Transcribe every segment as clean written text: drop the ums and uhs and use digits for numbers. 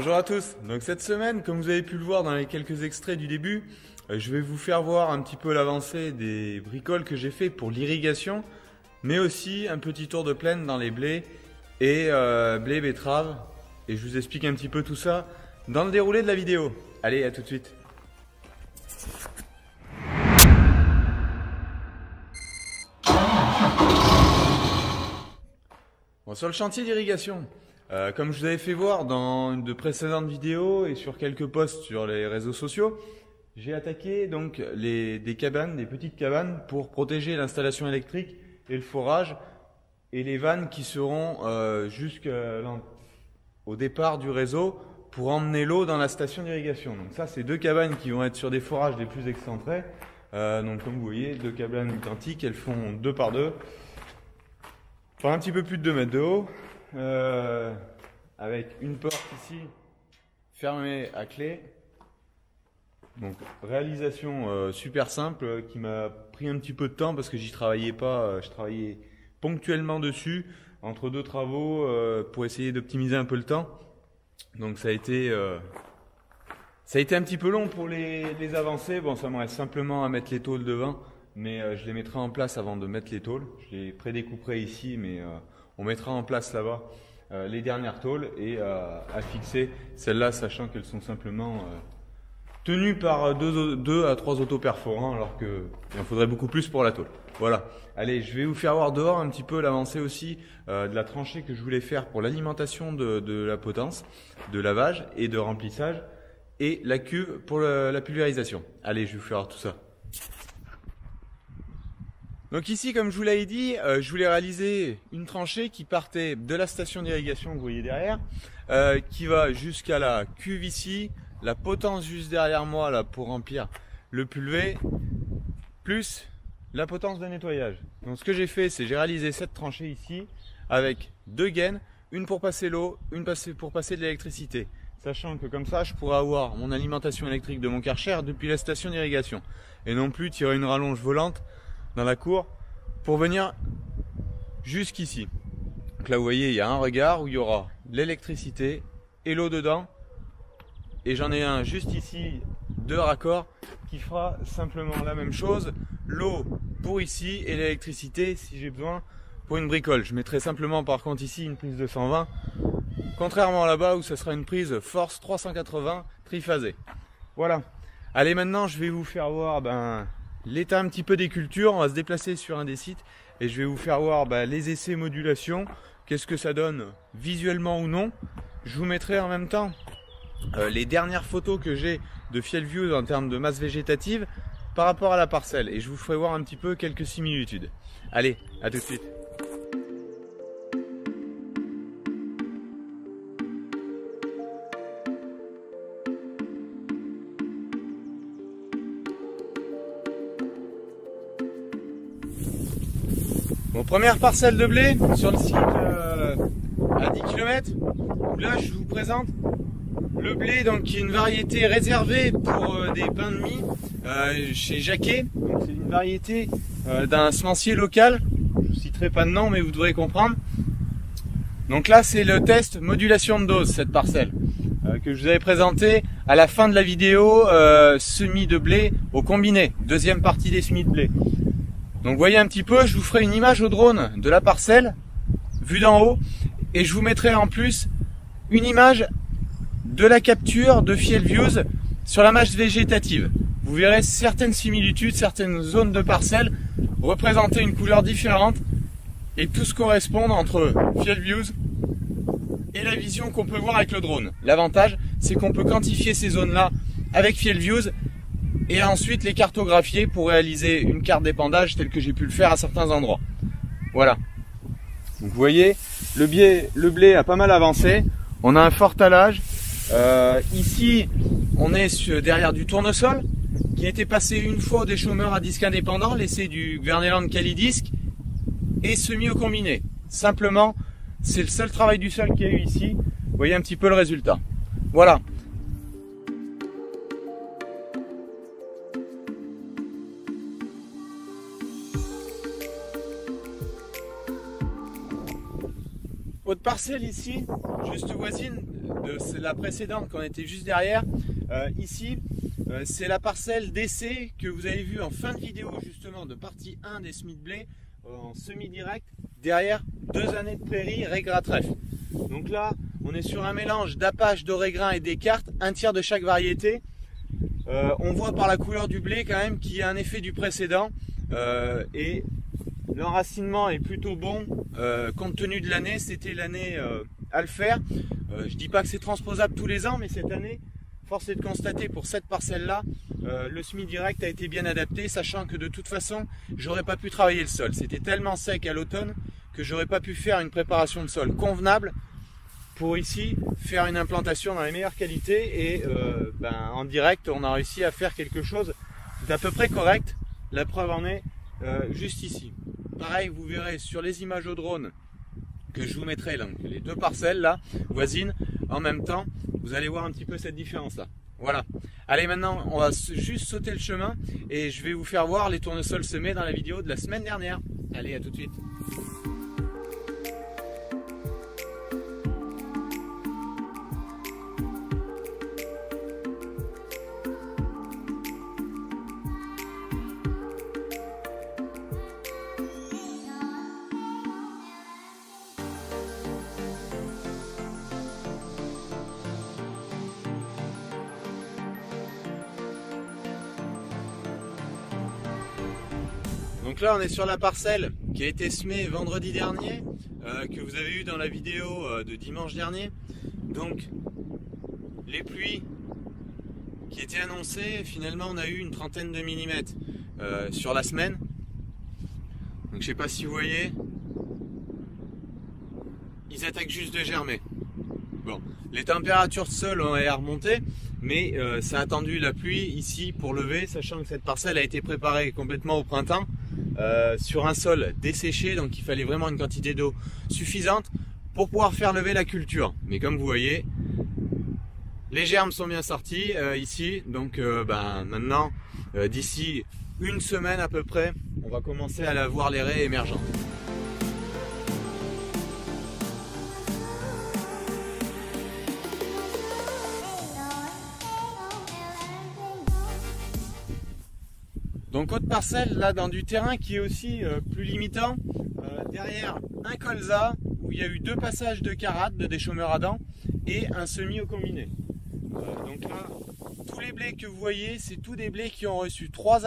Bonjour à tous. Donc cette semaine, comme vous avez pu le voir dans les quelques extraits du début, je vais vous faire voir un petit peu l'avancée des bricoles que j'ai fait pour l'irrigation, mais aussi un petit tour de plaine dans les blés et blé betterave. Et je vous explique un petit peu tout ça dans le déroulé de la vidéo. Allez, à tout de suite. Bon, sur le chantier d'irrigation, comme je vous avais fait voir dans une de précédentes vidéos et sur quelques posts sur les réseaux sociaux, j'ai attaqué donc des petites cabanes pour protéger l'installation électrique et le forage et les vannes qui seront jusqu'au départ du réseau pour emmener l'eau dans la station d'irrigation. Donc ça, c'est deux cabanes qui vont être sur des forages les plus excentrés. Donc comme vous voyez, deux cabanes identiques, elles font 2 par 2. Un petit peu plus de 2 mètres de haut, avec une porte ici fermée à clé. Donc réalisation super simple qui m'a pris un petit peu de temps parce que j'y travaillais pas, je travaillais ponctuellement dessus entre deux travaux pour essayer d'optimiser un peu le temps. Donc ça a été un petit peu long pour les avancer. Bon, ça me reste simplement à mettre les tôles devant. Mais je les mettrai en place avant de mettre les tôles. Je les prédécouperai ici, mais on mettra en place là-bas les dernières tôles et à fixer celles-là, sachant qu'elles sont simplement tenues par 2 à 3 autoperforants, alors qu'il en faudrait beaucoup plus pour la tôle. Voilà. Allez, je vais vous faire voir dehors un petit peu l'avancée aussi de la tranchée que je voulais faire pour l'alimentation de la potence, de lavage et de remplissage, et la cuve pour la pulvérisation. Allez, je vais vous faire voir tout ça. Donc ici, comme je vous l'avais dit, je voulais réaliser une tranchée qui partait de la station d'irrigation que vous voyez derrière, qui va jusqu'à la cuve ici, la potence juste derrière moi là pour remplir le pulvé, plus la potence de nettoyage. Donc ce que j'ai fait, c'est j'ai réalisé cette tranchée ici avec 2 gaines, une pour passer l'eau, une pour passer de l'électricité. Sachant que comme ça, je pourrais avoir mon alimentation électrique de mon Karcher depuis la station d'irrigation et non plus tirer une rallonge volante dans la cour pour venir jusqu'ici. Donc là vous voyez, il y a un regard où il y aura l'électricité et l'eau dedans, et j'en ai un juste ici de raccord qui fera simplement la même chose, l'eau pour ici et l'électricité si j'ai besoin pour une bricole. Je mettrai simplement par contre ici une prise de 120, contrairement là-bas où ça sera une prise force 380 triphasée. Voilà. Allez, maintenant je vais vous faire voir l'état un petit peu des cultures. On va se déplacer sur un des sites et je vais vous faire voir les essais modulation, qu'est-ce que ça donne visuellement ou non. Je vous mettrai en même temps les dernières photos que j'ai de FieldViews en termes de masse végétative par rapport à la parcelle et je vous ferai voir un petit peu quelques similitudes. Allez, à tout de suite. Bon, première parcelle de blé sur le site à 10 km. Là, je vous présente le blé, donc qui est une variété réservée pour des pains de mie chez Jacquet. C'est une variété d'un semencier local. Je ne citerai pas de nom, mais vous devrez comprendre. Donc là, c'est le test modulation de dose, cette parcelle que je vous avais présenté à la fin de la vidéo semis de blé au combiné, deuxième partie des semis de blé. Donc voyez un petit peu, je vous ferai une image au drone de la parcelle, vue d'en haut, et je vous mettrai en plus une image de la capture de FieldViews sur la masse végétative. Vous verrez certaines similitudes, certaines zones de parcelles représenter une couleur différente et tous correspondent entre FieldViews et la vision qu'on peut voir avec le drone. L'avantage, c'est qu'on peut quantifier ces zones-là avec FieldViews et ensuite les cartographier pour réaliser une carte d'épandage telle que j'ai pu le faire à certains endroits. Voilà. Donc vous voyez, le blé a pas mal avancé. On a un fort talage. Ici, on est derrière du tournesol qui a été passé une fois des chômeurs à disque indépendant, laissé du Verneland Calidisc et semi au combiné. Simplement, c'est le seul travail du sol qu'il y a eu ici. Vous voyez un petit peu le résultat. Voilà. Votre parcelle ici, juste voisine de la précédente qu'on était juste derrière. Ici, c'est la parcelle d'essai que vous avez vu en fin de vidéo justement de partie 1 des semis de blé en semi-direct. Derrière, 2 années de prairie, régras trèfle. Donc là, on est sur un mélange d'Apache, d'Orégrain et d'Écarte, un tiers de chaque variété. On voit par la couleur du blé quand même qu'il y a un effet du précédent et l'enracinement est plutôt bon compte tenu de l'année. C'était l'année à le faire. Je dis pas que c'est transposable tous les ans, mais cette année, force est de constater pour cette parcelle là, le semi-direct a été bien adapté, sachant que de toute façon, j'aurais pas pu travailler le sol. C'était tellement sec à l'automne que j'aurais pas pu faire une préparation de sol convenable pour ici faire une implantation dans les meilleures qualités et en direct on a réussi à faire quelque chose d'à peu près correct. La preuve en est juste ici. Pareil, vous verrez sur les images au drone que je vous mettrai là, les 2 parcelles là voisines en même temps, vous allez voir un petit peu cette différence là. Voilà. Allez, maintenant on va juste sauter le chemin et je vais vous faire voir les tournesols semés dans la vidéo de la semaine dernière. Allez, à tout de suite. Donc là on est sur la parcelle qui a été semée vendredi dernier, que vous avez eu dans la vidéo de dimanche dernier. Donc les pluies qui étaient annoncées, finalement on a eu une trentaine de millimètres sur la semaine. Donc je sais pas si vous voyez, ils attaquent juste de germer. Bon, les températures de sol ont remonté, mais ça a attendu la pluie ici pour lever, sachant que cette parcelle a été préparée complètement au printemps sur un sol desséché, donc il fallait vraiment une quantité d'eau suffisante pour pouvoir faire lever la culture. Mais comme vous voyez, les germes sont bien sortis ici, donc maintenant d'ici une semaine à peu près, on va commencer à voir les raies émergentes. Donc autre parcelle là dans du terrain qui est aussi plus limitant, derrière un colza où il y a eu 2 passages de carate, de déchômeur à dents et un semis au combiné. Donc là, tous les blés que vous voyez, c'est tous des blés qui ont reçu 3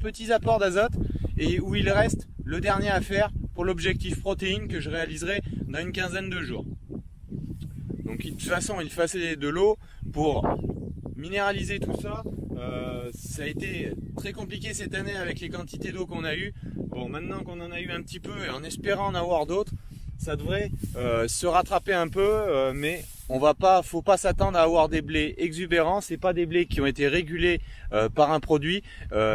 petits apports d'azote et où il reste le dernier à faire pour l'objectif protéine que je réaliserai dans une quinzaine de jours. Donc de toute façon, il fallait de l'eau pour minéraliser tout ça. Ça a été très compliqué cette année avec les quantités d'eau qu'on a eues. Bon, maintenant qu'on en a eu un petit peu et en espérant en avoir d'autres, ça devrait se rattraper un peu, mais faut pas s'attendre à avoir des blés exubérants. C'est pas des blés qui ont été régulés par un produit,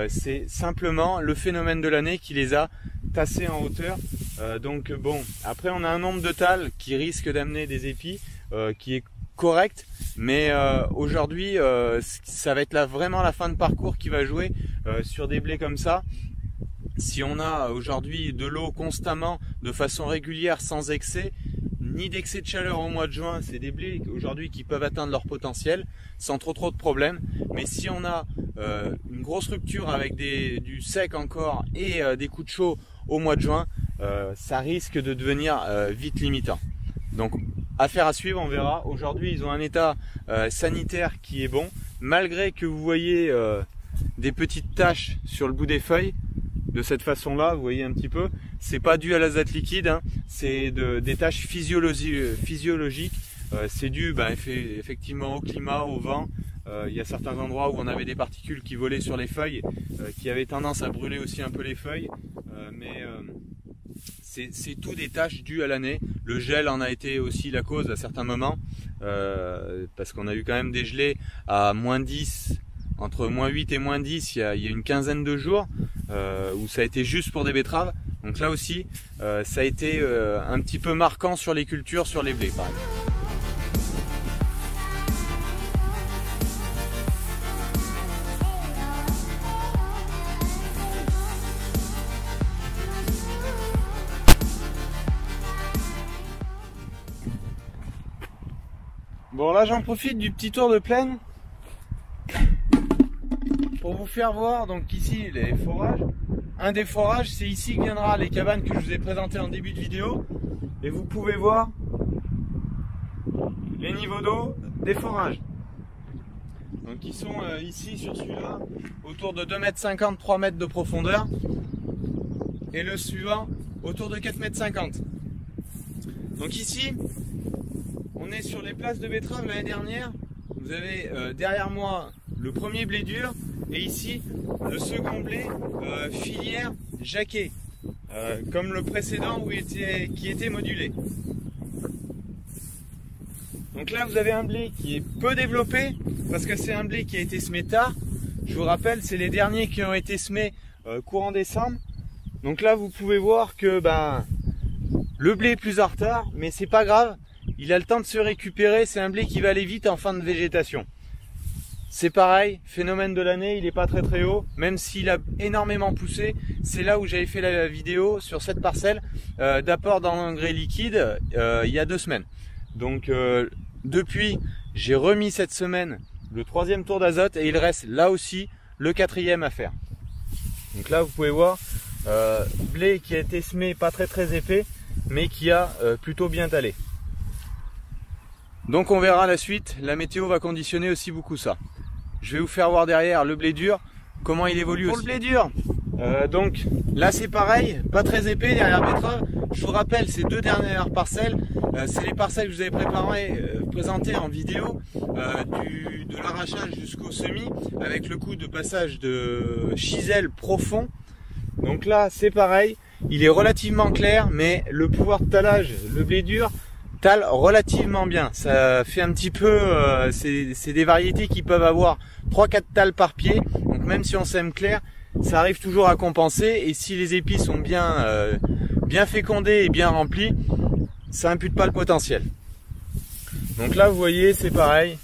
c'est simplement le phénomène de l'année qui les a tassés en hauteur. Donc bon, après on a un nombre de tales qui risque d'amener des épis qui est correct, mais aujourd'hui ça va être vraiment la fin de parcours qui va jouer sur des blés comme ça. Si on a aujourd'hui de l'eau constamment, de façon régulière, sans excès, ni d'excès de chaleur au mois de juin, c'est des blés aujourd'hui qui peuvent atteindre leur potentiel sans trop de problèmes. Mais si on a une grosse rupture avec du sec encore et des coups de chaud au mois de juin, ça risque de devenir vite limitant. Donc affaire à suivre, on verra. Aujourd'hui ils ont un état sanitaire qui est bon, malgré que vous voyez des petites taches sur le bout des feuilles. De cette façon là, vous voyez un petit peu, c'est pas dû à l'azote liquide, hein, c'est des tâches physiologiques, c'est dû effectivement au climat, au vent. Il y a certains endroits où on avait des particules qui volaient sur les feuilles, qui avaient tendance à brûler aussi un peu les feuilles, c'est tout des tâches dues à l'année. Le gel en a été aussi la cause à certains moments, parce qu'on a eu quand même des gelées à -10, entre -8 et -10 il y a une quinzaine de jours, où ça a été juste pour des betteraves. Donc là aussi, ça a été un petit peu marquant sur les cultures, sur les blés par exemple. Bon là j'en profite du petit tour de plaine pour vous faire voir donc ici les forages. Un des forages, c'est ici que viendra les cabanes que je vous ai présentées en début de vidéo. Et vous pouvez voir les niveaux d'eau des forages. Donc ils sont ici sur celui-là autour de 2,50 m, 3 mètres de profondeur. Et le suivant autour de 4,50 m. Donc ici, on est sur les places de betteraves l'année dernière. Vous avez derrière moi le premier blé dur et ici le second blé filière Jacquet, comme le précédent qui était modulé. Donc là vous avez un blé qui est peu développé parce que c'est un blé qui a été semé tard. Je vous rappelle, c'est les derniers qui ont été semés courant décembre. Donc là vous pouvez voir que le blé est plus en retard, mais c'est pas grave, il a le temps de se récupérer. C'est un blé qui va aller vite en fin de végétation. C'est pareil, phénomène de l'année, il n'est pas très haut, même s'il a énormément poussé. C'est là où j'avais fait la vidéo sur cette parcelle d'apport d'engrais liquide il y a 2 semaines. Donc depuis, j'ai remis cette semaine le 3e tour d'azote et il reste là aussi le 4e à faire. Donc là vous pouvez voir, blé qui a été semé pas très épais, mais qui a plutôt bien talé. Donc on verra la suite, la météo va conditionner aussi beaucoup ça. Je vais vous faire voir derrière le blé dur, comment il évolue pour aussi. Le blé dur, donc là c'est pareil, pas très épais derrière betterave. Je vous rappelle, ces 2 dernières parcelles, c'est les parcelles que je vous avais présentées en vidéo, de l'arrachage jusqu'au semis, avec le coup de passage de chisel profond. Donc là c'est pareil, il est relativement clair, mais le pouvoir de talage, le blé dur, tale relativement bien. Ça fait un petit peu, c'est des variétés qui peuvent avoir 3-4 tales par pied. Donc même si on sème clair, ça arrive toujours à compenser. Et si les épis sont bien fécondés et bien remplis, ça impute pas le potentiel. Donc là vous voyez, c'est pareil.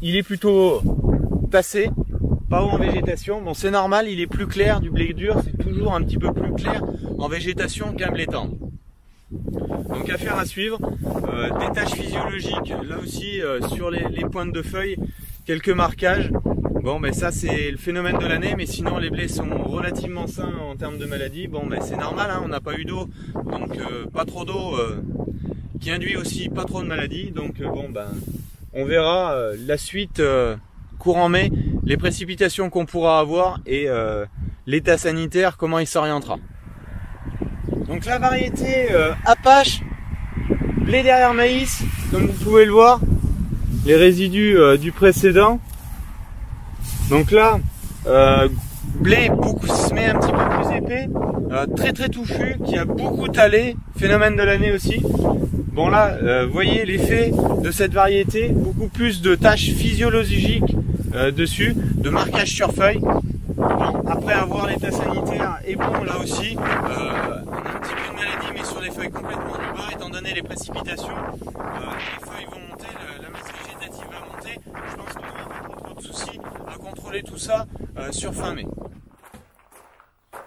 Il est plutôt tassé, pas haut en végétation. Bon, c'est normal, il est plus clair. Du blé dur, c'est toujours un petit peu plus clair en végétation qu'un blé tendre. Donc affaire à suivre, des tâches physiologiques, là aussi sur les pointes de feuilles, quelques marquages. Bon ben ça c'est le phénomène de l'année, mais sinon les blés sont relativement sains en termes de maladies. Bon ben c'est normal, hein, on n'a pas eu d'eau, donc pas trop d'eau qui induit aussi pas trop de maladies. Donc bon ben on verra la suite courant mai, les précipitations qu'on pourra avoir et l'état sanitaire, comment il s'orientera. Donc la variété Apache, blé derrière maïs, comme vous pouvez le voir, les résidus du précédent. Donc là, blé beaucoup semé, un petit peu plus épais, très touffu, qui a beaucoup talé, phénomène de l'année aussi. Bon là, vous voyez l'effet de cette variété, beaucoup plus de taches physiologiques dessus, de marquage sur feuille. Bon, après avoir l'état sanitaire est bon là aussi, on a un petit peu de maladie mais sur les feuilles complètement du bas, étant donné les précipitations, les feuilles vont monter, la masse végétative va monter. Je pense qu'on n'aura pas trop de soucis à contrôler tout ça sur fin mai.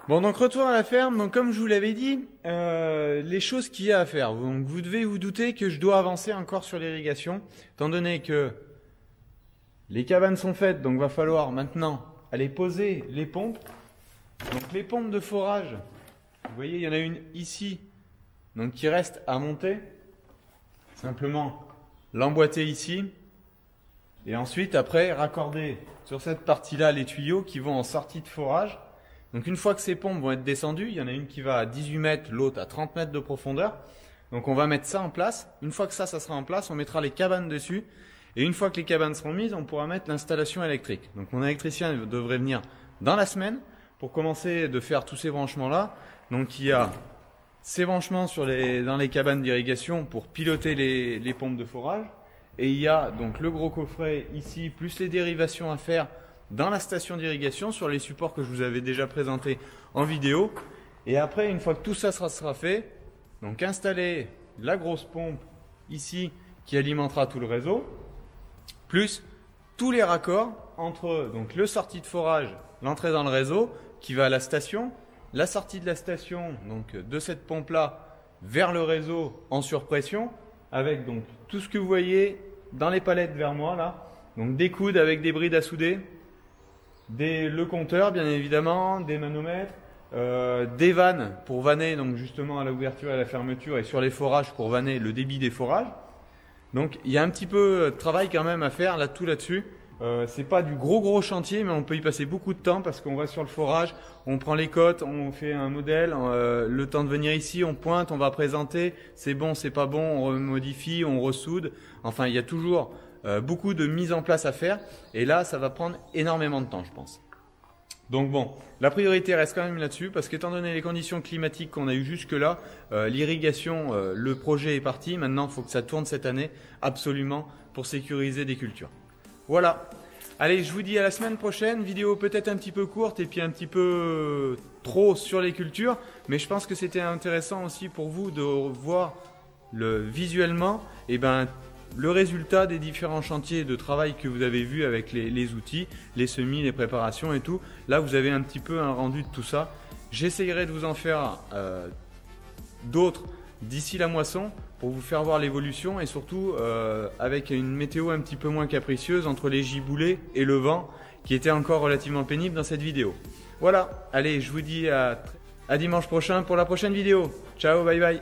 Bon, donc retour à la ferme. Donc comme je vous l'avais dit, les choses qu'il y a à faire. Donc vous devez vous douter que je dois avancer encore sur l'irrigation, étant donné que les cabanes sont faites, donc va falloir maintenant aller poser les pompes. Donc les pompes de forage, vous voyez, il y en a une ici, donc qui reste à monter. Simplement l'emboîter ici. Et ensuite, après, raccorder sur cette partie-là les tuyaux qui vont en sortie de forage. Donc une fois que ces pompes vont être descendues, il y en a une qui va à 18 mètres, l'autre à 30 mètres de profondeur. Donc on va mettre ça en place. Une fois que ça sera en place, on mettra les cabanes dessus. Et une fois que les cabanes seront mises, on pourra mettre l'installation électrique. Donc mon électricien devrait venir dans la semaine pour commencer de faire tous ces branchements-là. Donc il y a ces branchements dans les cabanes d'irrigation pour piloter les pompes de forage. Et il y a donc le gros coffret ici, plus les dérivations à faire dans la station d'irrigation sur les supports que je vous avais déjà présentés en vidéo. Et après, une fois que tout ça sera fait, donc installer la grosse pompe ici qui alimentera tout le réseau, plus tous les raccords entre donc le sortie de forage, l'entrée dans le réseau qui va à la station, la sortie de la station donc de cette pompe là vers le réseau en surpression, avec donc tout ce que vous voyez dans les palettes vers moi là. Donc des coudes avec des brides à souder, le compteur bien évidemment, des manomètres, des vannes pour vanner donc justement à l'ouverture et à la fermeture, et sur les forages pour vanner le débit des forages. Donc il y a un petit peu de travail quand même à faire là, tout là-dessus. C'est pas du gros chantier, mais on peut y passer beaucoup de temps parce qu'on va sur le forage, on prend les cotes, on fait un modèle, le temps de venir ici, on pointe, on va présenter, c'est bon, c'est pas bon, on remodifie, on ressoude. Enfin, il y a toujours beaucoup de mise en place à faire, et là, ça va prendre énormément de temps, je pense. Donc bon, la priorité reste quand même là-dessus, parce qu'étant donné les conditions climatiques qu'on a eues jusque-là, l'irrigation, le projet est parti. Maintenant, il faut que ça tourne cette année, absolument, pour sécuriser des cultures. Voilà. Allez, je vous dis à la semaine prochaine. Vidéo peut-être un petit peu courte et puis un petit peu trop sur les cultures, mais je pense que c'était intéressant aussi pour vous de voir visuellement le résultat des différents chantiers de travail que vous avez vus avec les outils, les semis, les préparations et tout. Là, vous avez un petit peu un rendu de tout ça. J'essayerai de vous en faire d'autres d'ici la moisson pour vous faire voir l'évolution, et surtout avec une météo un petit peu moins capricieuse entre les giboulées et le vent qui était encore relativement pénible dans cette vidéo. Voilà, allez, je vous dis à dimanche prochain pour la prochaine vidéo. Ciao, bye bye.